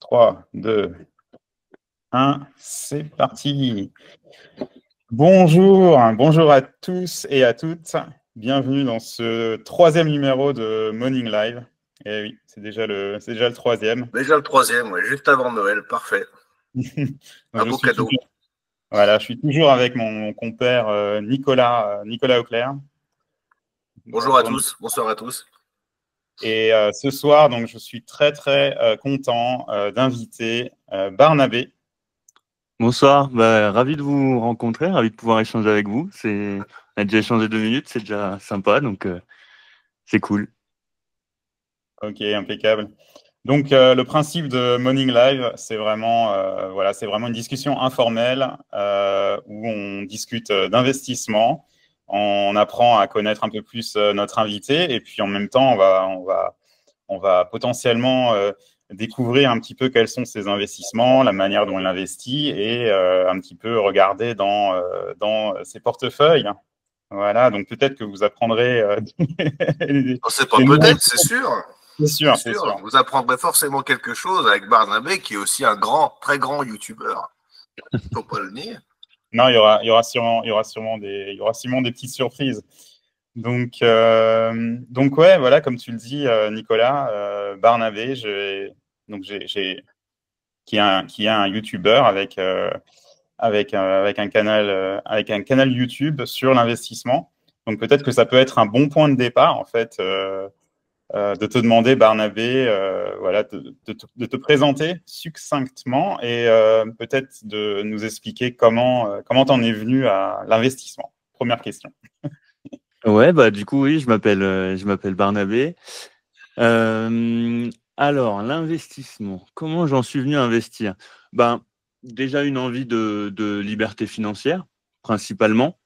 3, 2, 1, c'est parti. Bonjour, bonjour à tous et à toutes. Bienvenue dans ce troisième numéro de Morning Live. Et oui, c'est déjà le troisième. Déjà le troisième, ouais, juste avant Noël, parfait. Un beau cadeau. Voilà, je suis toujours avec mon compère Nicolas Auclair. Bonjour à tous, bonsoir à tous. Et ce soir, donc, je suis très content d'inviter Barnabé. Bonsoir, ravi de vous rencontrer, ravi de pouvoir échanger avec vous. On a déjà échangé 2 minutes, c'est déjà sympa, donc c'est cool. Ok, impeccable. Donc, le principe de Morning Live, c'est vraiment, c'est vraiment une discussion informelle où on discute d'investissement, on apprend à connaître un peu plus notre invité, et puis en même temps, on va potentiellement découvrir un petit peu quels sont ses investissements, la manière dont il investit, et un petit peu regarder dans ses portefeuilles. Voilà, donc peut-être que vous apprendrez. C'est pas peut-être, c'est sûr. C'est sûr. Vous apprendrez forcément quelque chose avec Barnabé, qui est aussi un très grand youtubeur. Faut pas le nier. Non, il y aura sûrement des petites surprises. Donc ouais, voilà, comme tu le dis, Nicolas, Barnabé, qui est un youtubeur avec un canal YouTube sur l'investissement. Donc peut-être que ça peut être un bon point de départ, en fait, de te demander, Barnabé, de te présenter succinctement et peut-être de nous expliquer comment t'en es venu à l'investissement. Première question. Ouais, du coup, oui, je m'appelle Barnabé. Alors, l'investissement, comment j'en suis venu à investir? Déjà une envie de liberté financière, principalement.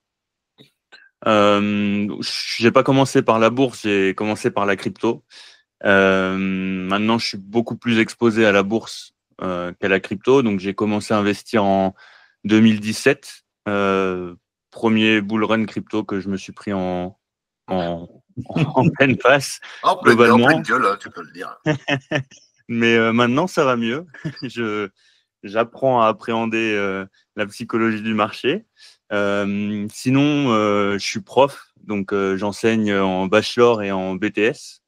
J'ai pas commencé par la bourse, j'ai commencé par la crypto. Maintenant, je suis beaucoup plus exposé à la bourse qu'à la crypto. Donc, j'ai commencé à investir en 2017. Premier bull run crypto que je me suis pris en pleine face, globalement. En pleine gueule, hein, tu peux le dire. Mais maintenant, ça va mieux. J'apprends à appréhender la psychologie du marché. Sinon, je suis prof, donc j'enseigne en bachelor et en BTS.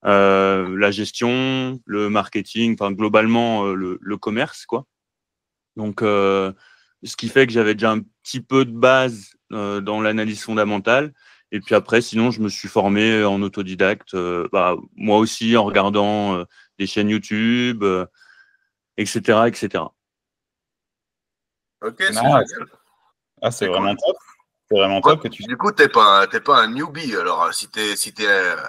La gestion, le marketing, enfin globalement le commerce, quoi. Donc, ce qui fait que j'avais déjà un petit peu de base dans l'analyse fondamentale. Et puis après, sinon, je me suis formé en autodidacte, moi aussi en regardant des chaînes YouTube, etc., etc. Ok, c'est génial. C'est vraiment top. C'est vraiment top que tu. Du coup, t'es pas un newbie. Alors, si t'es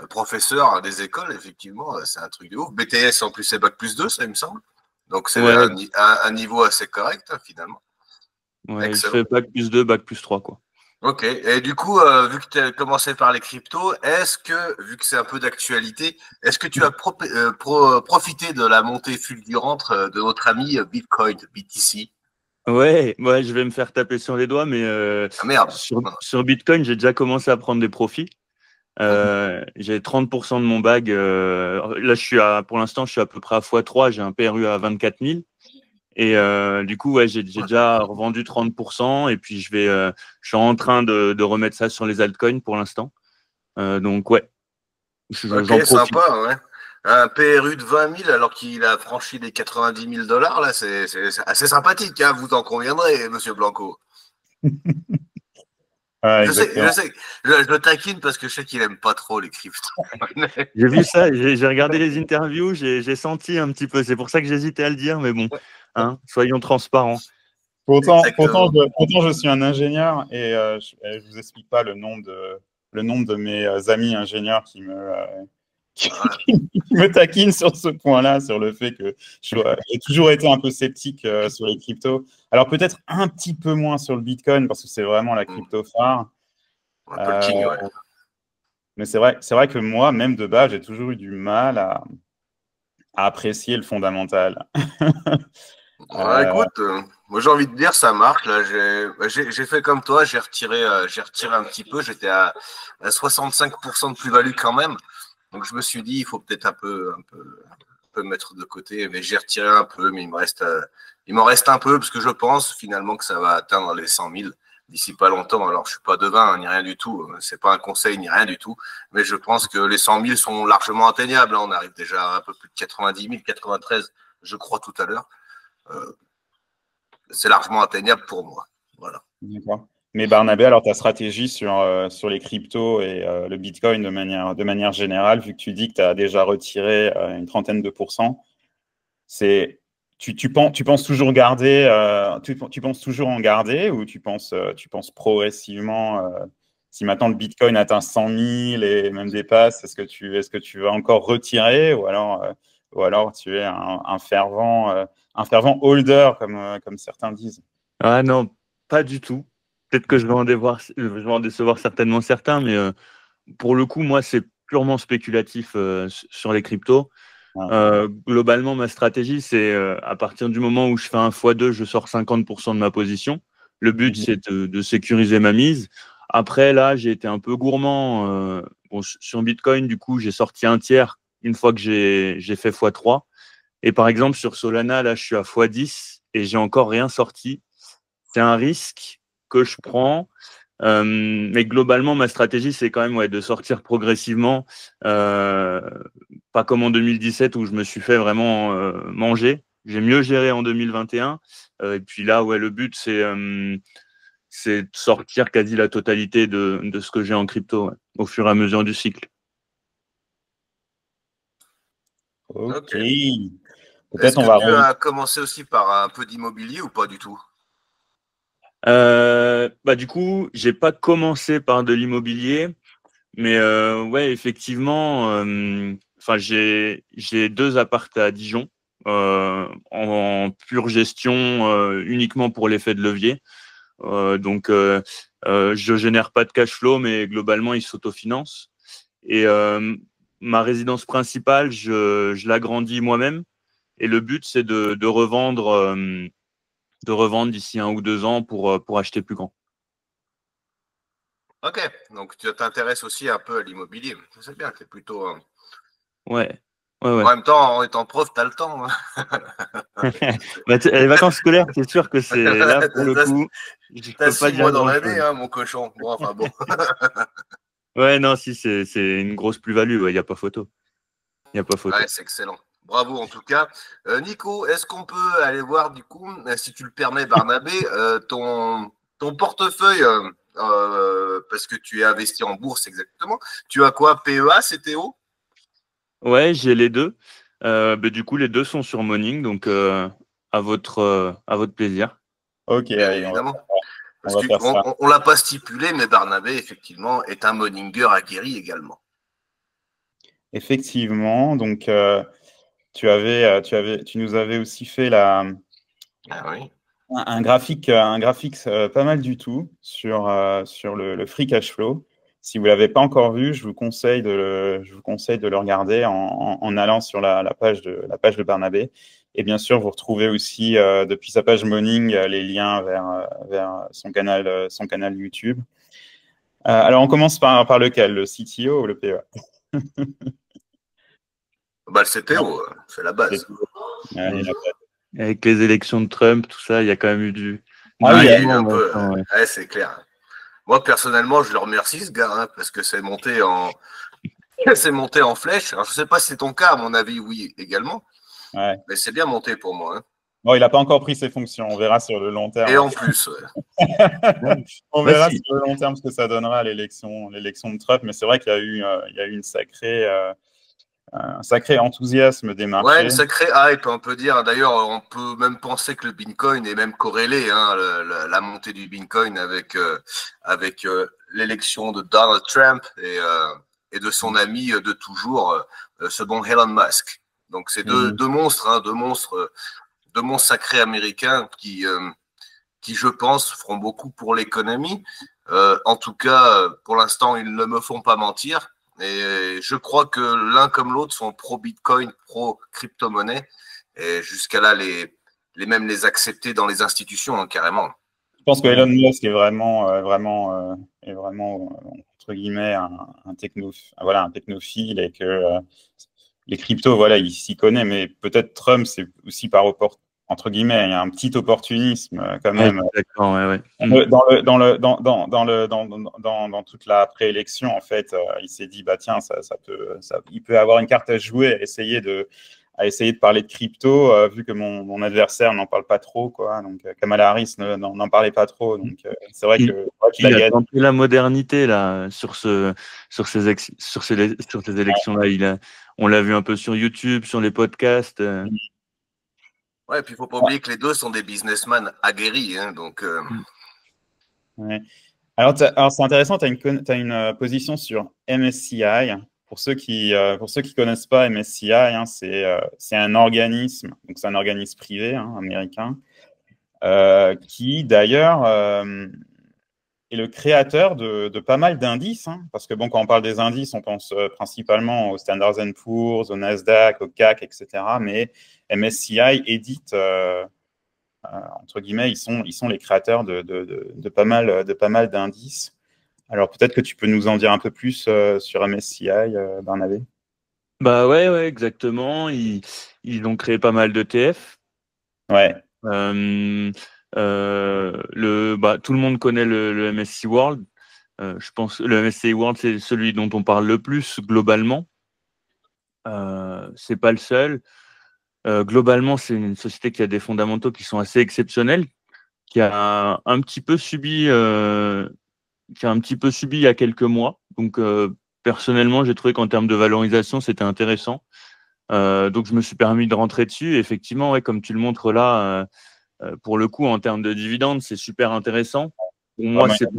professeur à des écoles, effectivement, c'est un truc de ouf. BTS en plus, c'est bac+2, ça, il me semble. Donc, c'est un niveau assez correct, hein, finalement. Ouais, je fais bac+2, bac+3, quoi. Ok. Et du coup, vu que tu as commencé par les cryptos, vu que c'est un peu d'actualité, est-ce que tu as profité de la montée fulgurante de notre ami Bitcoin, BTC? Ouais, je vais me faire taper sur les doigts, mais merde. Sur Bitcoin, j'ai déjà commencé à prendre des profits. J'ai 30% de mon bag. Là, pour l'instant, je suis à peu près à x3. J'ai un PRU à 24 000. Et du coup, j'ai déjà revendu 30%. Et puis, je suis en train de remettre ça sur les altcoins pour l'instant. Donc, ouais. J'en profite. Sympa, ouais. Un PRU de 20 000 alors qu'il a franchi les 90 000 $, là, c'est assez sympathique, hein, vous en conviendrez, monsieur Blanco. Je sais, je le taquine parce que je sais qu'il aime pas trop les cryptos. J'ai vu ça, j'ai regardé les interviews, j'ai senti un petit peu. C'est pour ça que j'hésitais à le dire, mais bon, hein, soyons transparents. Pourtant, je suis un ingénieur et je vous explique pas le nombre de mes amis ingénieurs qui me taquinent sur ce point-là, sur le fait que j'ai toujours été un peu sceptique sur les cryptos. Alors peut-être un petit peu moins sur le Bitcoin parce que c'est vraiment la crypto phare. Un peu le king, ouais. Mais c'est vrai que moi, même de base, j'ai toujours eu du mal à apprécier le fondamental. Écoute, moi j'ai envie de dire ça marche. Là, j'ai fait comme toi, j'ai retiré un petit peu. J'étais à 65% de plus-value quand même. Donc je me suis dit, il faut peut-être un peu peux mettre de côté, mais j'ai retiré un peu, mais il m'en reste un peu parce que je pense finalement que ça va atteindre les 100 000 d'ici pas longtemps. Alors, je suis pas devin, hein, ni rien du tout. C'est pas un conseil, ni rien du tout. Mais je pense que les 100 000 sont largement atteignables. On arrive déjà à un peu plus de 90 000, 93, je crois, tout à l'heure. C'est largement atteignable pour moi. Voilà. D'accord. Mais Barnabé, alors ta stratégie sur les cryptos et le Bitcoin de manière générale, vu que tu dis que tu as déjà retiré une trentaine de pourcents, c'est tu penses toujours garder, tu penses toujours en garder ou tu penses progressivement, si maintenant le Bitcoin atteint 100 000 et même dépasse, est-ce que tu vas encore retirer ou alors tu es un fervent holder comme certains disent? Ah non, pas du tout. Peut-être que je vais en décevoir certainement certains, mais pour le coup, moi, c'est purement spéculatif sur les cryptos. Ouais. Globalement, ma stratégie, c'est à partir du moment où je fais un x2, je sors 50% de ma position. Le but, Mhm. c'est de sécuriser ma mise. Après, là, j'ai été un peu gourmand. Bon, sur Bitcoin, du coup, j'ai sorti un tiers une fois que j'ai fait x3. Et par exemple, sur Solana, là, je suis à x10 et j'ai encore rien sorti. C'est un risque que je prends. Mais globalement, ma stratégie, c'est quand même de sortir progressivement. Pas comme en 2017 où je me suis fait vraiment manger. J'ai mieux géré en 2021. Et puis là, le but, c'est de sortir quasi la totalité de ce que j'ai en crypto au fur et à mesure du cycle. Ok. Ok. Est-ce Peut-être on que va tu revenir. as commencé aussi par un peu d'immobilier ou pas du tout? Du coup, j'ai pas commencé par de l'immobilier, mais ouais, effectivement, enfin, j'ai 2 apparts à Dijon en pure gestion uniquement pour l'effet de levier. Donc, je génère pas de cash flow, mais globalement, ils s'autofinancent. Et ma résidence principale, je l'agrandis moi-même. Et le but, c'est de revendre d'ici 1 ou 2 ans pour acheter plus grand. Ok, donc tu t'intéresses aussi un peu à l'immobilier. C'est bien, c'est plutôt. Ouais, ouais, ouais. En même temps, en étant prof, tu as le temps. Les vacances scolaires, c'est sûr que c'est là pour le coup, je T'as peux pas 6 dire mois dans l'année, grand-chose. hein, mon cochon. Bon, enfin bon. Ouais, non, si c'est une grosse plus-value. Il y a pas photo. Il y a pas Ouais, photo. c'est excellent. Bravo en tout cas. Nico, est-ce qu'on peut aller voir du coup, si tu le permets, Barnabé, ton portefeuille, parce que tu es investi en bourse exactement. Tu as quoi? PEA, CTO? Ouais, j'ai les deux. Du coup, les deux sont sur Morning, donc à votre plaisir. Ok, Bien allez, évidemment. on Parce va faire qu'on ça. on l'a pas stipulé, mais Barnabé, effectivement, est un moninger aguerri également. Effectivement, donc tu nous avais aussi fait Ah oui. un graphique pas mal du tout sur le free cash flow. Si vous l'avez pas encore vu, je vous conseille de le regarder en allant sur la page de Barnabé. Et bien sûr, vous retrouvez aussi depuis sa page Morning les liens vers son canal YouTube. Alors, on commence par lequel? Le CTO ou le PEA? Bah, le CTO, c'est la base. Il y en a pas. Avec les élections de Trump, tout ça, il y a quand même eu du Ah Ah, oui, il y a eu mouvement un peu. maintenant, ouais. Ouais, c'est clair. Moi, personnellement, je le remercie, ce gars, hein, parce que c'est monté en flèche. Alors, je sais pas si c'est ton cas, à mon avis, oui, également. ouais. Mais c'est bien monté pour moi. Hein. Bon, il n'a pas encore pris ses fonctions. On verra sur le long Et terme. en plus, ouais. On Bah, verra si. sur le long terme ce que ça donnera à l'élection de Trump. Mais c'est vrai qu'il y a il y a eu un sacré enthousiasme des Ouais, une marchés. sacrée hype, on peut dire. D'ailleurs, on peut même penser que le Bitcoin est même corrélé, hein, la montée du Bitcoin avec l'élection de Donald Trump et de son ami de toujours, ce bon Elon Musk. Donc, c'est Mhm. deux monstres, hein, deux monstres sacrés américains qui, je pense, feront beaucoup pour l'économie. En tout cas, pour l'instant, ils ne me font pas mentir. Et je crois que l'un comme l'autre sont pro-Bitcoin, pro-crypto-monnaie. Et jusqu'à là, même les accepter dans les institutions, hein, carrément. Je pense que Ouais. Elon Musk est vraiment entre guillemets un technophile et que les cryptos, voilà, il s'y connaît, mais peut-être Trump, c'est aussi entre guillemets, il y a un petit opportunisme quand même. D'accord, ouais. Dans toute la préélection, en fait, il s'est dit, bah tiens, il peut avoir une carte à jouer, à essayer de parler de crypto, vu que mon adversaire n'en parle pas trop, quoi. Donc, Kamala Harris n'en parlait pas trop. Donc, c'est vrai qu'il a Il a gagné. tenté la modernité là sur ces élections-là. On l'a vu un peu sur YouTube, sur les podcasts. Ouais, et puis il ne faut pas oublier que les deux sont des businessmen aguerris. Hein, donc, Ouais. Alors, c'est intéressant, tu as une position sur MSCI. Pour ceux qui connaissent pas MSCI, hein, c'est un organisme, donc c'est un organisme privé, hein, américain, qui d'ailleurs est le créateur de pas mal d'indices, hein, parce que bon, quand on parle des indices, on pense principalement au Standard & Poor's, au Nasdaq, au CAC, etc. Mais MSCI édite entre guillemets, ils sont les créateurs de pas mal d'indices. Alors peut-être que tu peux nous en dire un peu plus sur MSCI, Barnabé. Bah ouais, exactement. Ils ont créé pas mal d'ETF. Ouais. Tout le monde connaît le MSCI World. Je pense que le MSCI World, c'est celui dont on parle le plus globalement. C'est pas le seul. Globalement, c'est une société qui a des fondamentaux qui sont assez exceptionnels, qui a un petit peu subi il y a quelques mois. Donc, personnellement, j'ai trouvé qu'en termes de valorisation, c'était intéressant. Donc, je me suis permis de rentrer dessus. Et effectivement, ouais, comme tu le montres là, pour le coup, en termes de dividendes, c'est super intéressant. Pour moi, c'est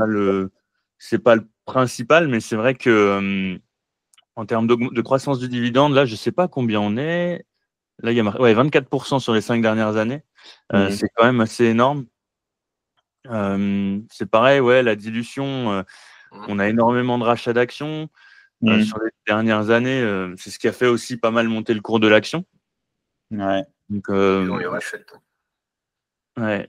pas le principal, mais c'est vrai que en termes de croissance du dividende, là, je sais pas combien on est. Là, il y a 24% sur les 5 dernières années. C'est quand même assez énorme. C'est pareil, ouais, la dilution, on a énormément de rachats d'actions. Sur les dernières années, c'est ce qui a fait aussi pas mal monter le cours de l'action. Ouais. Donc, ils rachètent. ouais,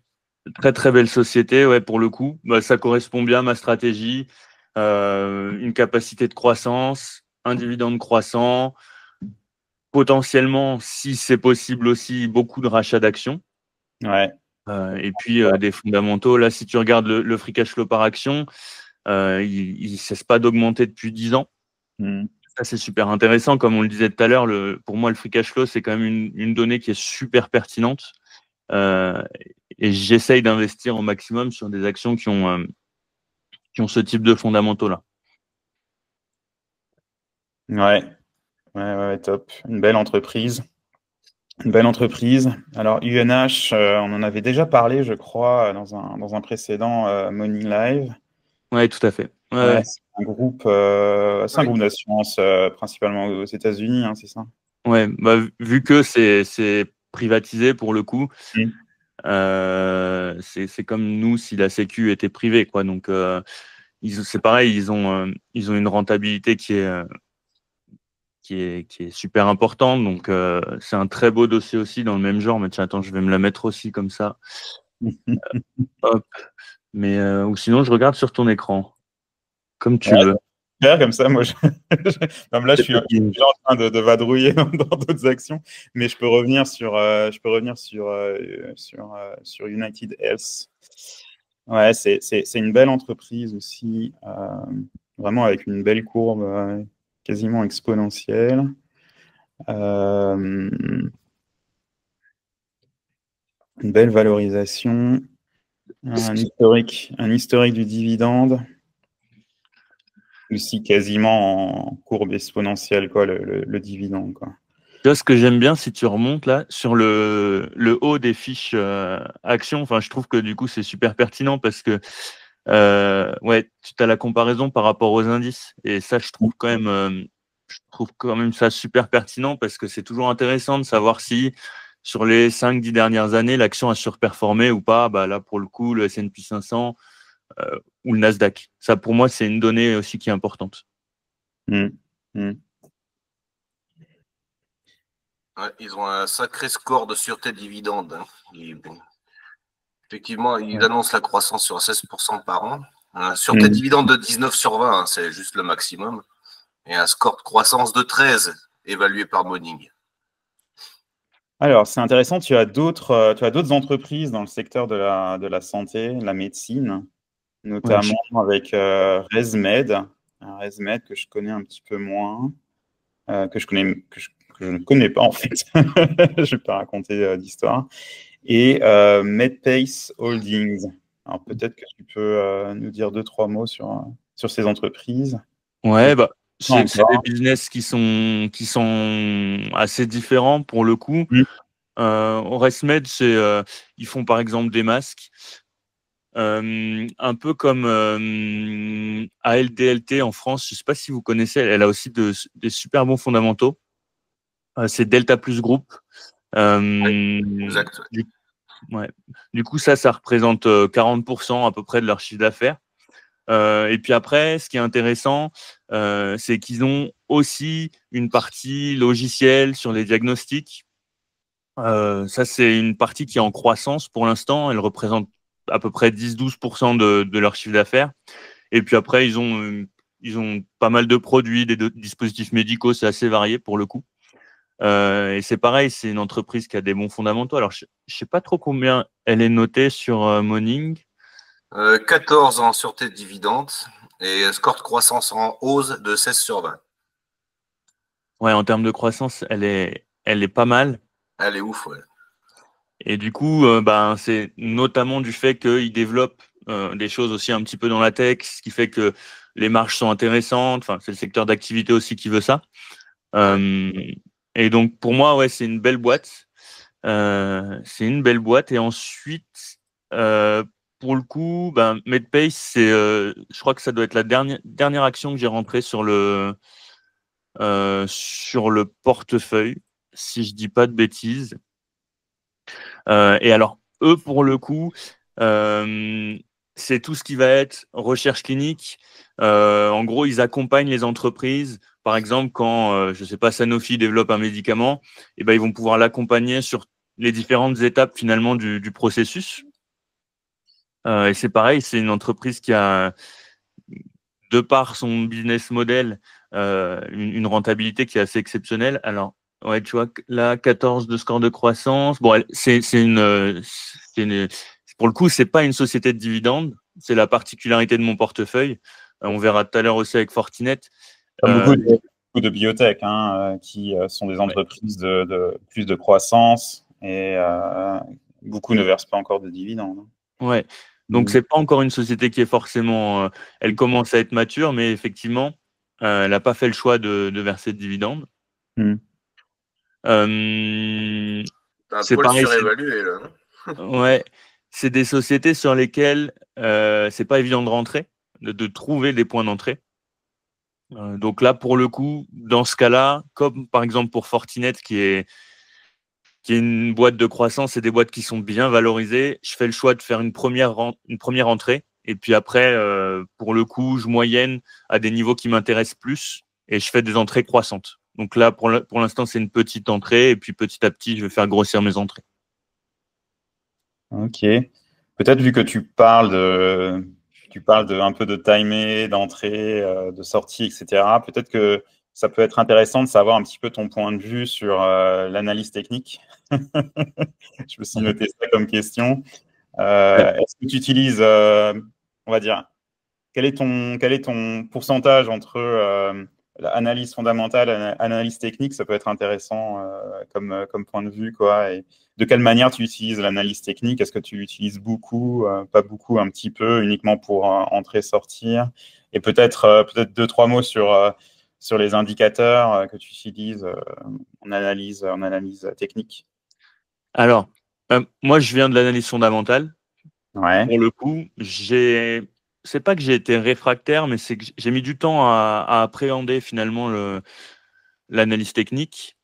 très très belle société, ouais, pour le coup. Bah, ça correspond bien à ma stratégie. Une capacité de croissance, un dividende croissant, potentiellement, si c'est possible aussi, beaucoup de rachats d'actions. Ouais. Et puis des fondamentaux. Là, si tu regardes le free cash flow par action, il ne cesse pas d'augmenter depuis 10 ans. Ça, c'est super intéressant. Comme on le disait tout à l'heure, pour moi, le free cash flow, c'est quand même une donnée qui est super pertinente. Et j'essaye d'investir au maximum sur des actions qui ont ce type de fondamentaux-là. Ouais, top. Une belle entreprise. Une belle entreprise. Alors, UNH, on en avait déjà parlé, je crois, dans un précédent Morning Live. Oui, tout à fait. Ouais, c'est un groupe d'assurance principalement aux États-Unis, hein, c'est ça? Ouais, bah, vu que c'est privatisé pour le coup, c'est comme nous si la Sécu était privée, quoi. Donc, c'est pareil, ils ont une rentabilité qui est super importante. Donc, c'est un très beau dossier aussi dans le même genre. Mais tiens, attends, je vais me la mettre aussi comme ça. Hop. Mais, ou sinon, je regarde sur ton écran, comme tu veux. Comme ça, moi, comme là, je suis déjà en train de vadrouiller dans d'autres actions, mais je peux revenir sur United Health. Ouais, c'est une belle entreprise aussi, vraiment avec une belle courbe quasiment exponentielle. Une belle valorisation, un historique du dividende. Aussi quasiment en courbe exponentielle, quoi, le dividende, quoi. Tu vois, ce que j'aime bien, si tu remontes là, sur le haut des fiches actions, enfin, je trouve que du coup, c'est super pertinent parce que ouais, tu as la comparaison par rapport aux indices. Et ça, je trouve quand même ça super pertinent parce que c'est toujours intéressant de savoir si sur les 5-10 dernières années, l'action a surperformé ou pas. Bah, là, pour le coup, le S&P 500 ou le Nasdaq. Ça, pour moi, c'est une donnée aussi qui est importante. Ouais, ils ont un sacré score de sûreté dividende. Hein. Effectivement, ils annoncent la croissance sur 16% par an. Sûreté dividende de 19/20, hein, c'est juste le maximum. Et un score de croissance de 13. évalués par Morning? Alors, c'est intéressant, tu as d'autres entreprises dans le secteur de la santé, de la médecine, notamment avec ResMed, ResMed que je connais un petit peu moins, que je ne connais pas en fait, je ne vais pas raconter d'histoire, et MedPace Holdings. Alors peut-être que tu peux nous dire 2-3 mots sur ces entreprises. Ouais, bah, c'est Encore. des business qui sont assez différents pour le coup. ResMed, ils font par exemple des masques, un peu comme ALDLT en France. Je ne sais pas si vous connaissez, elle a aussi des super bons fondamentaux. C'est Delta Plus Group. Exact. Du coup, ça représente 40% à peu près de leur chiffre d'affaires. Et puis après, ce qui est intéressant, c'est qu'ils ont aussi une partie logicielle sur les diagnostics. Ça, c'est une partie qui est en croissance pour l'instant. Elle représente à peu près 10-12% de leur chiffre d'affaires. Et puis après, ils ont pas mal de produits, des dispositifs médicaux, c'est assez varié pour le coup. Et c'est pareil, c'est une entreprise qui a des bons fondamentaux. Alors, je ne sais pas trop combien elle est notée sur Morning. 14 en sûreté de dividendes et score de croissance en hausse de 16/20. Ouais, en termes de croissance, elle est pas mal. Elle est ouf, ouais. Et du coup, c'est notamment du fait qu'ils développent des choses aussi un petit peu dans la tech, ce qui fait que les marges sont intéressantes. Enfin, c'est le secteur d'activité aussi qui veut ça. Et donc, pour moi, ouais, c'est une belle boîte. Et ensuite, pour le coup, MedPace, je crois que ça doit être la dernière action que j'ai rentrée sur le portefeuille, si je dis pas de bêtises. Et alors, eux, pour le coup, c'est tout ce qui va être recherche clinique. En gros, ils accompagnent les entreprises. Par exemple, quand, je ne sais pas, Sanofi développe un médicament, et ben, ils vont pouvoir l'accompagner sur les différentes étapes finalement du processus. Et c'est pareil, c'est une entreprise qui a, de par son business model, une rentabilité qui est assez exceptionnelle. Alors, ouais, tu vois, là, 14 de score de croissance. Bon, pour le coup, c'est pas une société de dividendes. C'est la particularité de mon portefeuille. On verra tout à l'heure aussi avec Fortinet. Beaucoup de biotech qui sont des entreprises de plus de croissance et beaucoup ne versent pas encore de dividendes. Ouais. Donc, c'est pas encore une société qui est forcément. Elle commence à être mature, mais effectivement, elle n'a pas fait le choix de verser de dividendes. C'est pareil, surévalué, là. Ouais, c'est des sociétés sur lesquelles c'est pas évident de rentrer, de trouver des points d'entrée. Donc là, pour le coup, dans ce cas-là, comme par exemple pour Fortinet, qui est une boîte de croissance et des boîtes qui sont bien valorisées, je fais le choix de faire une première entrée. Et puis après, pour le coup, je moyenne à des niveaux qui m'intéressent plus et je fais des entrées croissantes. Donc là, pour l'instant, c'est une petite entrée et puis petit à petit, je vais faire grossir mes entrées. Ok. Peut-être vu que tu parles un peu de timer, d'entrée, de sortie, etc. Peut-être que ça peut être intéressant de savoir un petit peu ton point de vue sur l'analyse technique. Je me suis noté ça comme question. Est-ce que tu utilises, on va dire, quel est ton pourcentage entre analyse fondamentale et analyse technique? Ça peut être intéressant comme point de vue, quoi. Et de quelle manière tu utilises l'analyse technique? Est-ce que tu l'utilises beaucoup, pas beaucoup, un petit peu, uniquement pour entrer, sortir? Et peut-être 2-3 mots sur les indicateurs que tu utilises en analyse technique. Alors, moi, je viens de l'analyse fondamentale. Ouais. Pour le coup, c'est pas que j'ai été réfractaire, mais c'est que j'ai mis du temps à appréhender finalement l'analyse technique.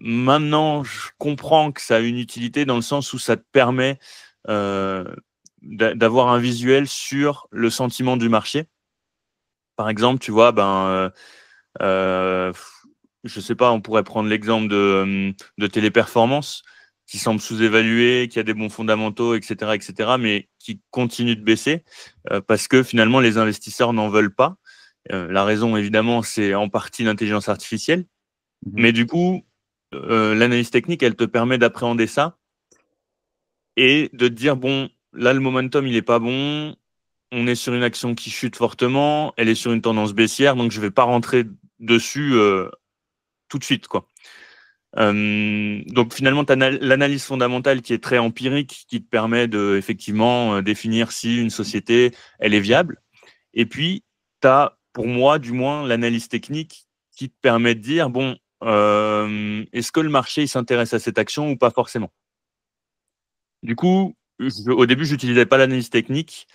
Maintenant, je comprends que ça a une utilité dans le sens où ça te permet d'avoir un visuel sur le sentiment du marché. Par exemple, tu vois, je sais pas, on pourrait prendre l'exemple de Téléperformance, qui semble sous-évalué, qui a des bons fondamentaux, etc., mais qui continue de baisser parce que finalement, les investisseurs n'en veulent pas. La raison, évidemment, c'est en partie l'intelligence artificielle. Mhm. Mais du coup, l'analyse technique, elle te permet d'appréhender ça et de te dire, bon, là, le momentum, il n'est pas bon. On est sur une action qui chute fortement. Elle est sur une tendance baissière. Donc, je ne vais pas rentrer dessus tout de suite, quoi. Donc, finalement, tu as l'analyse fondamentale qui est très empirique, qui te permet de, effectivement, définir si une société, elle est viable. Et puis, tu as, pour moi, du moins, l'analyse technique qui te permet de dire, bon, est-ce que le marché il s'intéresse à cette action ou pas forcément? Du coup, au début, je n'utilisais pas l'analyse technique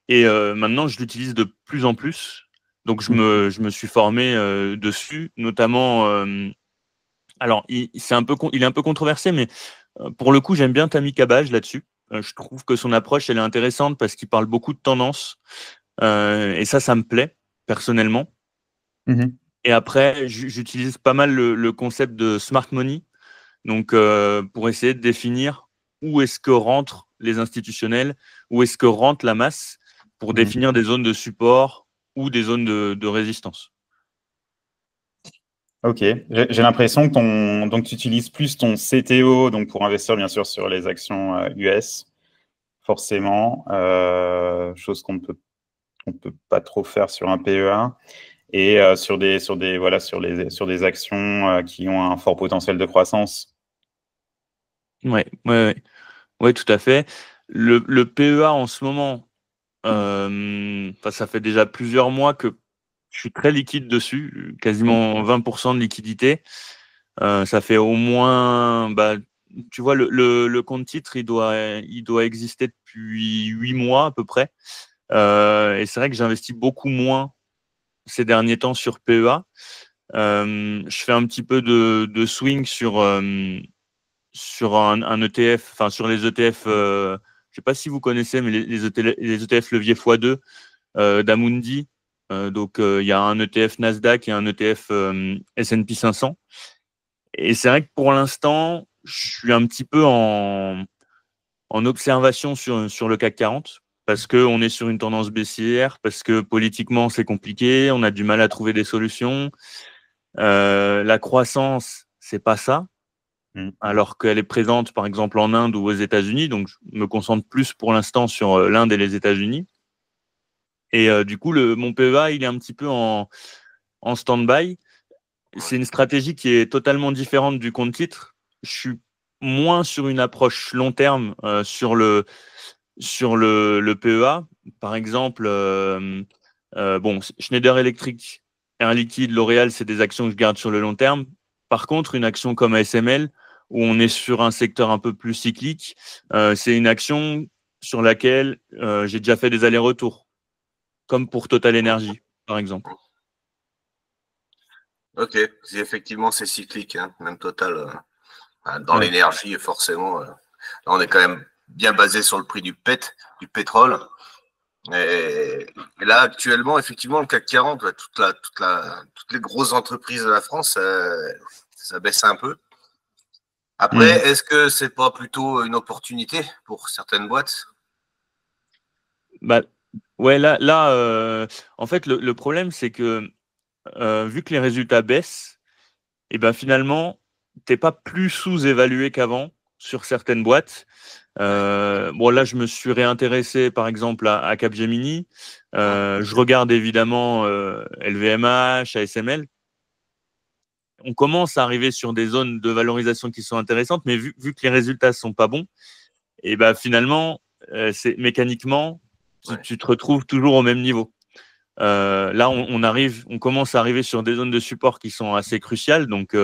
et maintenant, je l'utilise de plus en plus. Donc, je me suis formé dessus, notamment. Alors, il est un peu controversé, mais pour le coup, j'aime bien Tammy Cabage là-dessus. Je trouve que son approche, elle est intéressante parce qu'il parle beaucoup de tendances. Et ça me plaît personnellement. Mhm. Et après, j'utilise pas mal le concept de smart money, donc pour essayer de définir où est-ce que rentrent les institutionnels, où est-ce que rentre la masse, pour Mhm. définir des zones de support ou des zones de résistance. Ok, j'ai l'impression que donc tu utilises plus ton CTO donc pour investir bien sûr sur les actions US, forcément, chose qu'on peut pas trop faire sur un PEA, et sur des actions qui ont un fort potentiel de croissance. Ouais, tout à fait. Le PEA en ce moment, ça fait déjà plusieurs mois que je suis très liquide dessus, quasiment 20% de liquidité. Ça fait au moins, tu vois, le compte titre, il doit exister depuis 8 mois à peu près. Et c'est vrai que j'investis beaucoup moins ces derniers temps sur PEA. Je fais un petit peu de swing sur un ETF, enfin sur les ETF. Je ne sais pas si vous connaissez, mais les ETF levier x2 d'Amundi. Donc, il y a un ETF Nasdaq et un ETF S&P 500. Et c'est vrai que pour l'instant, je suis un petit peu en observation sur le CAC 40 parce qu'on est sur une tendance baissière, parce que politiquement, c'est compliqué, on a du mal à trouver des solutions. La croissance, c'est pas ça, Mm. alors qu'elle est présente, par exemple, en Inde ou aux États-Unis. Donc, je me concentre plus pour l'instant sur l'Inde et les États-Unis. Et du coup, mon PEA, il est un petit peu en stand-by. C'est une stratégie qui est totalement différente du compte titre. Je suis moins sur une approche long terme sur le PEA. Par exemple, bon, Schneider Electric, Air Liquide, L'Oréal, c'est des actions que je garde sur le long terme. Par contre, une action comme ASML, où on est sur un secteur un peu plus cyclique, c'est une action sur laquelle j'ai déjà fait des allers-retours, comme pour Total Energy, par exemple. Ok, effectivement, c'est cyclique, hein, même Total. Dans Ouais. l'énergie, forcément, là, on est quand même bien basé sur le prix du pétrole. Et là, actuellement, effectivement, le CAC 40, ouais, toutes les grosses entreprises de la France, ça baisse un peu. Après, Mm. est-ce que c'est pas plutôt une opportunité pour certaines boîtes? Bah, ouais, en fait, le problème, c'est que vu que les résultats baissent, et ben finalement, t'es pas plus sous-évalué qu'avant sur certaines boîtes. Bon, là, je me suis réintéressé, par exemple, à Capgemini. Je regarde évidemment LVMH, ASML. On commence à arriver sur des zones de valorisation qui sont intéressantes, mais vu que les résultats sont pas bons, et ben finalement, c'est mécaniquement, Ouais. tu te retrouves toujours au même niveau. Là, on commence à arriver sur des zones de support qui sont assez cruciales. Donc,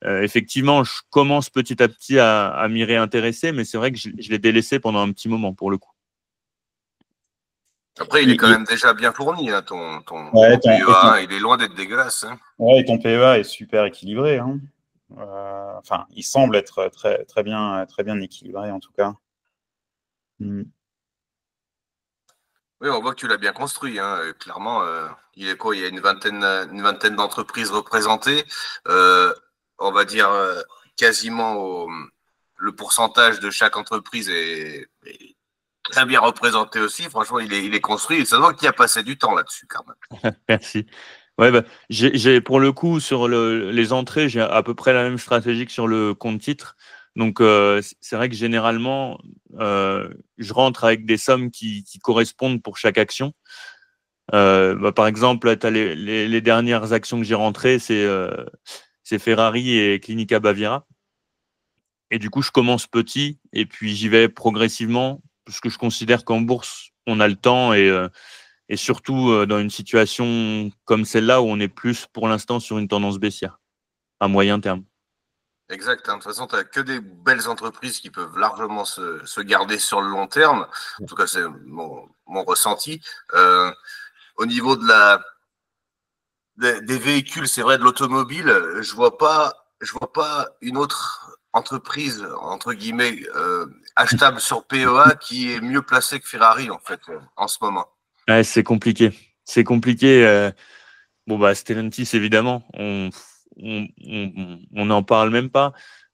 effectivement, je commence petit à petit à m'y réintéresser, mais c'est vrai que je l'ai délaissé pendant un petit moment pour le coup. Après, il est quand même déjà bien fourni, hein, Ouais, ton PEA, hein, il est loin d'être dégueulasse. Hein. ouais, et ton PEA est super équilibré, hein. Enfin, il semble être très bien équilibré en tout cas. Mm. Oui, on voit que tu l'as bien construit. Hein. Clairement, il est quoi? Il y a une vingtaine d'entreprises représentées. Euh, on va dire quasiment le pourcentage de chaque entreprise est très bien représenté aussi. Franchement, il est construit. Ça voit qu'il a passé du temps là-dessus, quand même. Merci. Ouais, bah, pour le coup, sur les entrées, j'ai à peu près la même stratégie que sur le compte titre. Donc, c'est vrai que généralement, je rentre avec des sommes qui correspondent pour chaque action. Bah, par exemple, tu as les dernières actions que j'ai rentrées, c'est Ferrari et Clinica Baviera. Et du coup, je commence petit et puis j'y vais progressivement parce que je considère qu'en bourse, on a le temps et surtout dans une situation comme celle-là où on est plus pour l'instant sur une tendance baissière à moyen terme. Exact. Hein. De toute façon, tu n'as que des belles entreprises qui peuvent largement se garder sur le long terme. En tout cas, c'est mon ressenti. Au niveau des véhicules, c'est vrai, de l'automobile, je vois pas une autre entreprise, entre guillemets, achetable sur PEA qui est mieux placée que Ferrari, en fait, en ce moment. Ouais, c'est compliqué. C'est compliqué. Bon, bah, Stellantis, évidemment, on n'en parle même pas.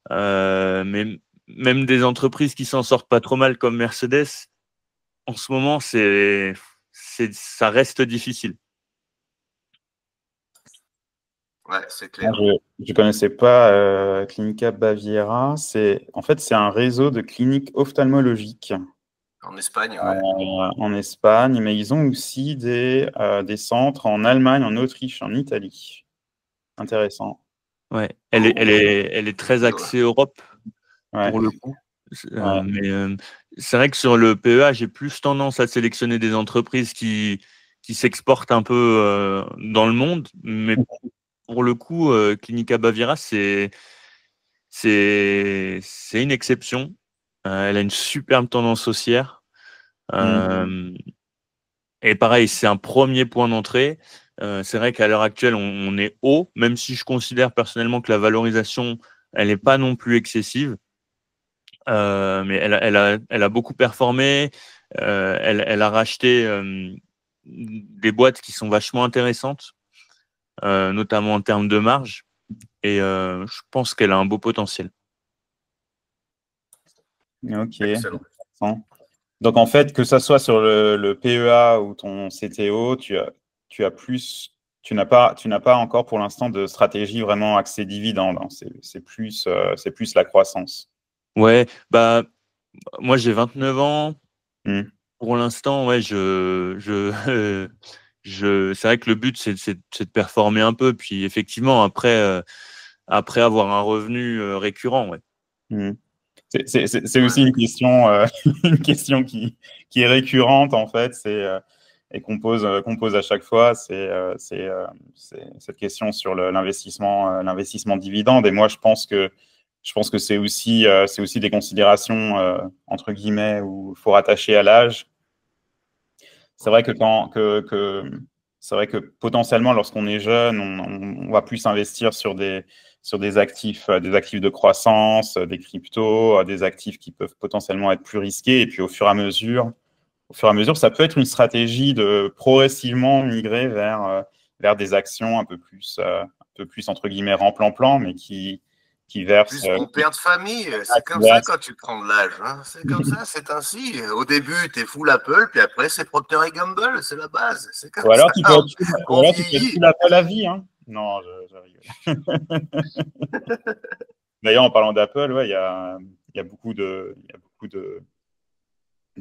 Mais même des entreprises qui s'en sortent pas trop mal comme Mercedes, en ce moment, ça reste difficile. Ouais, c'est clair. Je ne connaissais pas Clinica Baviera. En fait, c'est un réseau de cliniques ophtalmologiques En Espagne, ouais. en Espagne, mais ils ont aussi des centres en Allemagne, en Autriche, en Italie. Intéressant. Ouais, elle est très axée Europe Ouais. pour le coup. Ouais. Mais c'est vrai que sur le PEA, j'ai plus tendance à sélectionner des entreprises qui s'exportent un peu dans le monde. Mais pour le coup, Clinica Baviera, c'est une exception. Elle a une superbe tendance haussière. Et pareil, c'est un premier point d'entrée. C'est vrai qu'à l'heure actuelle, on est haut, même si je considère personnellement que la valorisation, elle n'est pas non plus excessive. Mais elle a beaucoup performé. Elle a racheté des boîtes qui sont vachement intéressantes, notamment en termes de marge. Et je pense qu'elle a un beau potentiel. Ok. Excellent. Donc, en fait, que ça soit sur le PEA ou ton CTO, tu n'as pas encore pour l'instant de stratégie vraiment axée dividende. Hein. C'est plus la croissance. Ouais, bah, moi j'ai 29 ans. Pour l'instant, ouais, c'est vrai que le but, c'est de performer un peu. Puis effectivement, après avoir un revenu récurrent, ouais. C'est aussi une question, une question qui est récurrente, en fait, et qu'on pose à chaque fois, c'est cette question sur l'investissement dividende. Et moi, je pense que c'est aussi des considérations, entre guillemets, où il faut rattacher à l'âge. C'est vrai c'est vrai que potentiellement, lorsqu'on est jeune, on va plus investir sur des actifs de croissance, des cryptos, des actifs qui peuvent potentiellement être plus risqués. Et puis, au fur et à mesure, ça peut être une stratégie de progressivement migrer vers des actions un peu plus, entre guillemets, plan, mais qui versent. Plus mon père de famille, c'est comme ça quand tu prends de l'âge. Hein. C'est comme ça, c'est ainsi. Au début, tu es full Apple, puis après, c'est Procter & Gamble, c'est la base. C'est comme Ou alors, ça. tu peux être Vieillit. full Apple à vie. Hein. Non, je rigole. D'ailleurs, en parlant d'Apple, ouais, il y a beaucoup de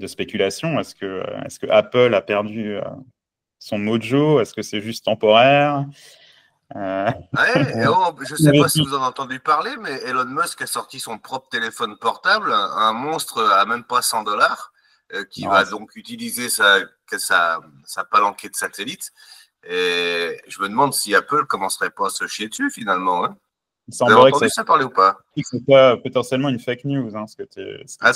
spéculation. Est-ce que Apple a perdu son mojo? Est-ce que c'est juste temporaire? Ouais, je ne sais pas si vous en avez entendu parler, mais Elon Musk a sorti son propre téléphone portable, un monstre à même pas 100 dollars, qui va donc utiliser sa palanquée de satellite. Et je me demande si Apple commencerait pas à se chier dessus finalement. Hein. Il Vous avez semblerait entendu ça parler ou pas? que ce soit potentiellement une fake news. Hein, tu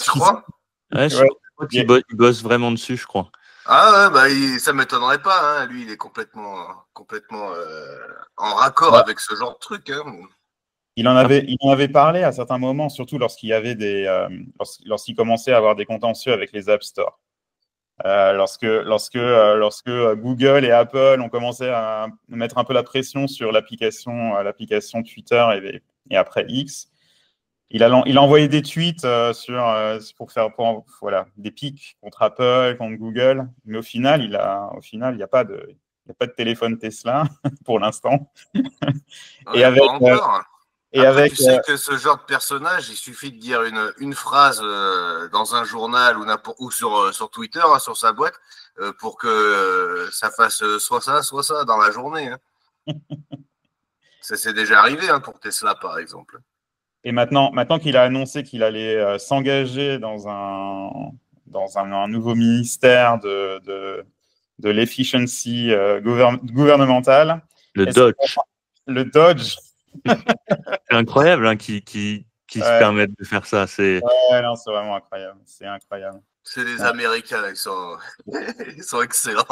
crois? Ouais, je crois qu'il bosse vraiment dessus, je crois. Ah ouais, bah, ça m'étonnerait pas. Hein. Lui, il est complètement en raccord avec ce genre de truc. Hein. Il en avait parlé à certains moments, surtout lorsqu'il y avait lorsqu'il commençait à avoir des contentieux avec les App Store. Lorsque Google et Apple ont commencé à mettre un peu la pression sur l'application Twitter et après X, il a envoyé des tweets voilà, des pics contre Apple, contre Google, mais au final, il n'y a pas de téléphone Tesla pour l'instant. Et Ouais, avec, pas encore. et Après, avec tu sais que ce genre de personnage, il suffit de dire une phrase dans un journal ou sur Twitter, hein, sur sa boîte, pour que ça fasse soit ça dans la journée. Hein. Ça s'est déjà arrivé hein, pour Tesla, par exemple. Et maintenant qu'il a annoncé qu'il allait s'engager dans un nouveau ministère de l'efficiency gouvernementale, Le est-ce que Dodge. le Dodge, C'est incroyable hein, qui se ouais, permettent de faire ça. ouais, non, c'est vraiment incroyable. C'est incroyable. C'est les Ouais. Américains, ils sont excellents.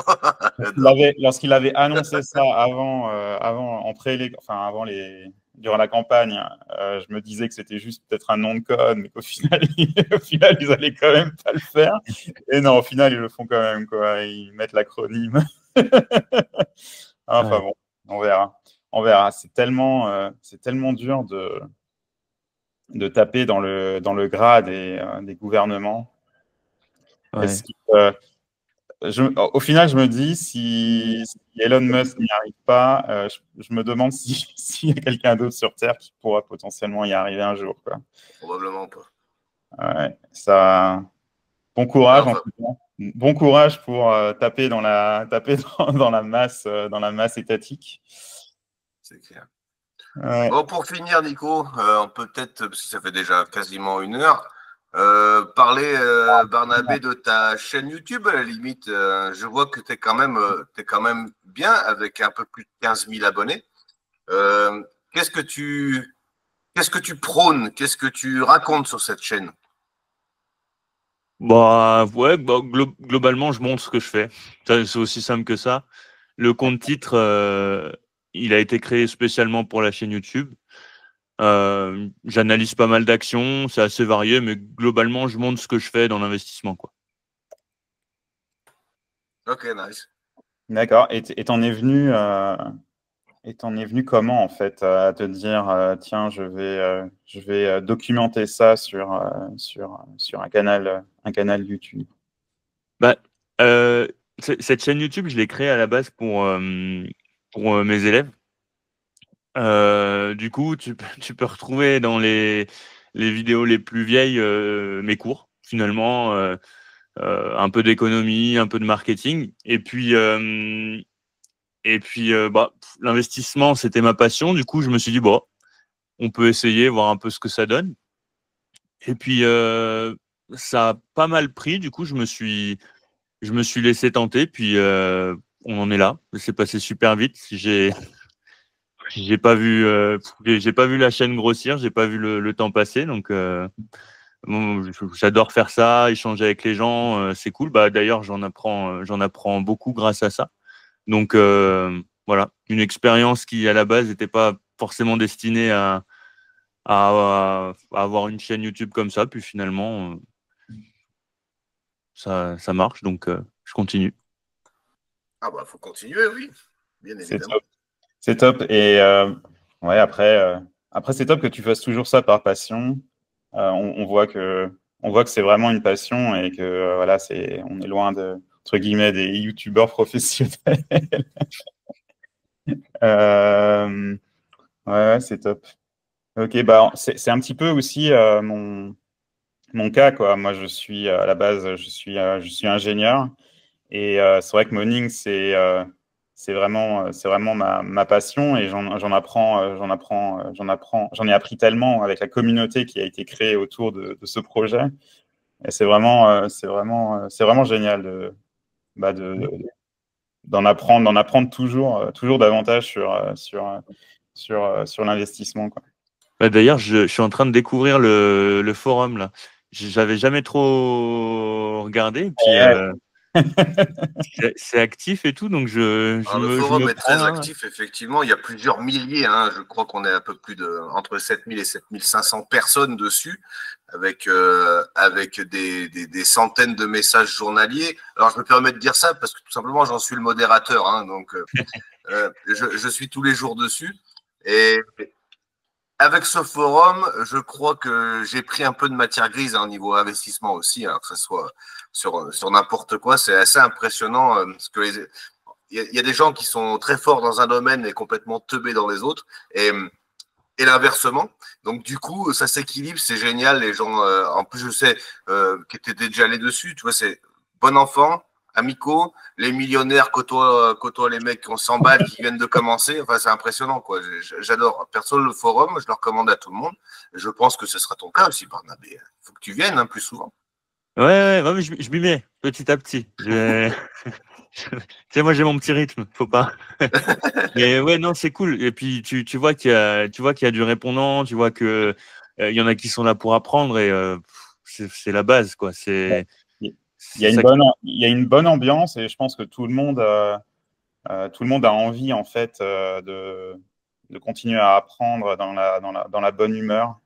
Lorsqu'il avait annoncé ça durant la campagne, je me disais que c'était juste peut-être un nom de code, mais qu'au final, au final, ils allaient quand même pas le faire. Et non, au final, ils le font quand même, quoi. Ils mettent l'acronyme. Enfin Ouais. bon, on verra. On verra. C'est tellement dur de taper dans le gras des gouvernements. Ouais. Est-ce au final, je me dis, si Elon Musk n'y arrive pas, je me demande s'il y a quelqu'un d'autre sur Terre qui pourra potentiellement y arriver un jour, quoi. Probablement pas. Ouais, ça, bon Mais courage en enfin, tout cas. Bon courage pour taper dans la masse étatique. c'est clair. Ouais. Bon, pour finir, Nico, on peut peut-être, parce que ça fait déjà quasiment 1 heure, parler, Barnabé, de ta chaîne YouTube. À la limite, je vois que t'es quand même bien avec un peu plus de 15 000 abonnés. Euh, qu'est-ce que tu prônes? Qu'est-ce que tu racontes sur cette chaîne? Bah ouais, globalement, je montre ce que je fais. C'est aussi simple que ça. Le compte titre, il a été créé spécialement pour la chaîne YouTube. J'analyse pas mal d'actions, c'est assez varié, mais globalement, je montre ce que je fais dans l'investissement, quoi. Ok, nice. D'accord. Et t'en es venu comment, en fait, à te dire, tiens, je vais documenter ça sur un canal YouTube. Bah, euh, cette chaîne YouTube, je l'ai créée à la base pour mes élèves. Du coup, tu peux retrouver dans les vidéos les plus vieilles mes cours, finalement, un peu d'économie, un peu de marketing. Et puis, bah, l'investissement, c'était ma passion. Du coup, je me suis dit, bon, on peut essayer, voir un peu ce que ça donne. Et puis, ça a pas mal pris. Du coup, je me suis laissé tenter. Puis, on en est là. C'est passé super vite. J'ai pas vu la chaîne grossir. J'ai pas vu le temps passer. Donc, bon, j'adore faire ça, échanger avec les gens. C'est cool. Bah, d'ailleurs, j'en apprends beaucoup grâce à ça. Donc, voilà, une expérience qui, à la base, n'était pas forcément destinée à avoir une chaîne YouTube comme ça. Puis finalement, ça marche. Donc, je continue. Ah bah, faut continuer, oui, bien C'est évidemment. top. C'est top. Et ouais, après, c'est top que tu fasses toujours ça par passion. On voit que c'est vraiment une passion et que voilà, on est loin entre guillemets, des youtubeurs professionnels. Euh, ouais, ouais, c'est top. Ok, bah c'est un petit peu aussi mon cas, quoi. Moi, à la base, je suis ingénieur et c'est vrai que Moning, c'est vraiment ma passion et j'en ai appris tellement avec la communauté qui a été créée autour de ce projet. Et c'est vraiment génial d'en apprendre toujours davantage sur l'investissement, quoi. Bah, d'ailleurs, je suis en train de découvrir le forum là. J'avais jamais trop regardé. Et puis, c'est actif et tout. Donc, je Alors, le me, je forum me est prends très là. actif, effectivement. Il y a plusieurs milliers, hein. Je crois qu'on est à peu plus entre 7000 et 7500 personnes dessus, avec des centaines de messages journaliers. Alors, je me permets de dire ça parce que tout simplement, j'en suis le modérateur, hein. Donc, je suis tous les jours dessus. Et avec ce forum, je crois que j'ai pris un peu de matière grise au niveau investissement aussi, que ce soit sur n'importe quoi. C'est assez impressionnant parce que il y a des gens qui sont très forts dans un domaine et complètement teubés dans les autres. Et l'inversement. Donc, du coup, ça s'équilibre, c'est génial. Les gens, en plus, je sais que tu étais déjà allé dessus. Tu vois, c'est bon enfant, amicaux, les millionnaires côtoient les mecs qui ont 100 balles qui viennent de commencer. Enfin, c'est impressionnant, quoi. J'adore. Perso, le forum, je le recommande à tout le monde. Je pense que ce sera ton cas aussi, Barnabé. Il faut que tu viennes plus souvent. Ouais, mais je m'y mets petit à petit. Tu sais, moi j'ai mon petit rythme, faut pas. Mais ouais, non, c'est cool. Et puis tu vois qu'il y a du répondant, tu vois que il y en a qui sont là pour apprendre et c'est la base, quoi. Il y a une bonne ambiance et je pense que tout le monde a envie en fait de continuer à apprendre dans la bonne humeur.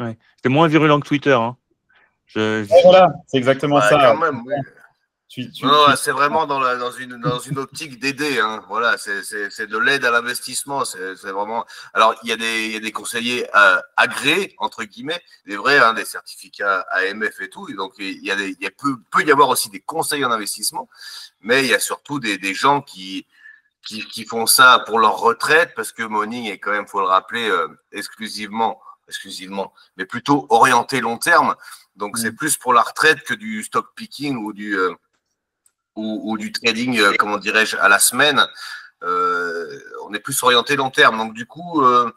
Ouais. C'est moins virulent que Twitter, hein. Voilà, c'est exactement Ouais, ça. quand même, oui. Non, c'est vraiment dans une optique d'aider. Voilà, c'est de l'aide à l'investissement. C'est vraiment. Alors, il y a des conseillers agréés, entre guillemets, des vrais, des certificats AMF et tout. Et donc, peut y avoir aussi des conseils en investissement, mais il y a surtout des gens qui font ça pour leur retraite, parce que Morning est quand même, faut le rappeler, exclusivement, mais plutôt orienté long terme. Donc, c'est plus pour la retraite que du stock picking ou du trading, comment dirais-je, à la semaine. On est plus orienté long terme. Donc, du coup, on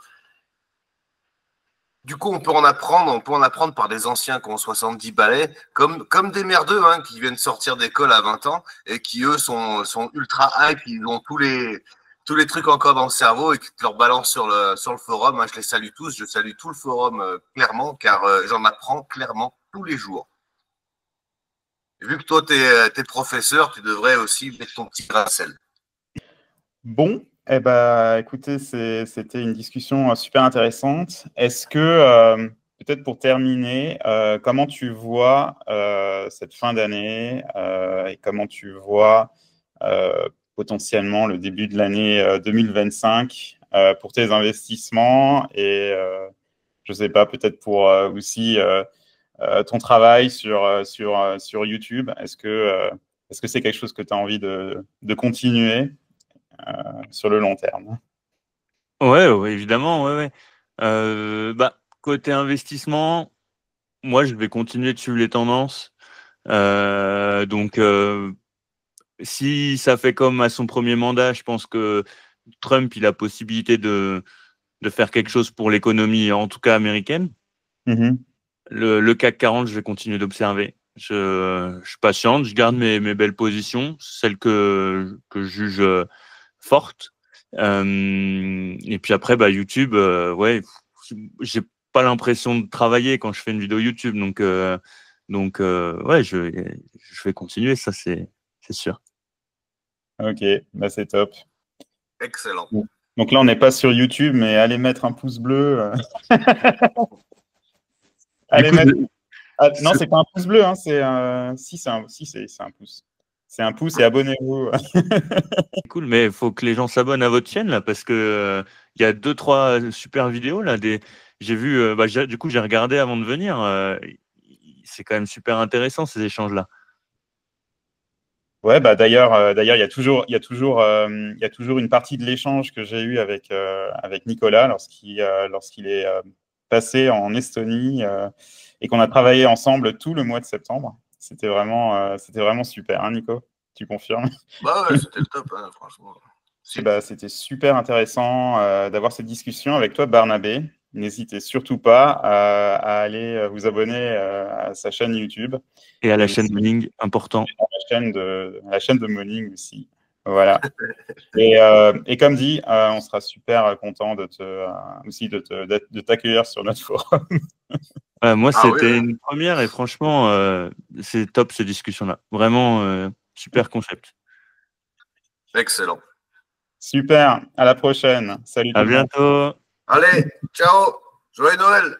peut en apprendre par des anciens qui ont 70 balais, comme des merdeux qui viennent sortir d'école à 20 ans et qui, eux, sont ultra hype, ils ont tous les trucs encore dans le cerveau et qui te leur balancent sur le forum. Je les salue tous, je salue tout le forum clairement, car j'en apprends clairement tous les jours. Vu que toi, tu es professeur, tu devrais aussi mettre ton petit grain de sel. Bon, eh ben, écoutez, c'était une discussion super intéressante. Est-ce que, peut-être pour terminer, comment tu vois cette fin d'année et comment tu vois potentiellement le début de l'année 2025 pour tes investissements et je ne sais pas, peut-être pour aussi ton travail sur YouTube. Est-ce que c'est quelque chose que tu as envie de continuer sur le long terme? Ouais, évidemment, ouais. Côté investissement, moi je vais continuer de suivre les tendances. Donc si ça fait comme à son premier mandat, je pense que Trump il a possibilité de faire quelque chose pour l'économie, en tout cas américaine. Le CAC 40, je vais continuer d'observer. Je patiente, je garde mes belles positions, celles que je juge fortes. Et puis après, YouTube, ouais, j'ai pas l'impression de travailler quand je fais une vidéo YouTube. Donc ouais, je vais continuer, ça c'est sûr. Ok, bah c'est top. Excellent. Donc là, on n'est pas sur YouTube, mais allez mettre un pouce bleu. Allez mettre... non, c'est pas un pouce bleu, si, c'est un pouce. C'est un pouce et abonnez-vous. Cool, mais il faut que les gens s'abonnent à votre chaîne là, parce que il y a 2-3 super vidéos là. J'ai vu, du coup j'ai regardé avant de venir. C'est quand même super intéressant ces échanges là. Ouais, d'ailleurs, il y a toujours une partie de l'échange que j'ai eu avec Nicolas lorsqu'il est passé en Estonie et qu'on a travaillé ensemble tout le mois de septembre. C'était vraiment super, Nico? Tu confirmes? Bah ouais, c'était le top, franchement. C'était super intéressant d'avoir cette discussion avec toi, Barnabé. N'hésitez surtout pas à aller vous abonner à sa chaîne YouTube. Et à la chaîne Morning, important. À la chaîne de Morning aussi. Voilà. Et comme dit, on sera super content de t'accueillir sur notre forum. Moi, c'était une première et franchement, c'est top ces discussions-là. Vraiment, super concept. Excellent. Super. À la prochaine. Salut tout le monde. À bientôt. Allez, ciao. Joyeux Noël.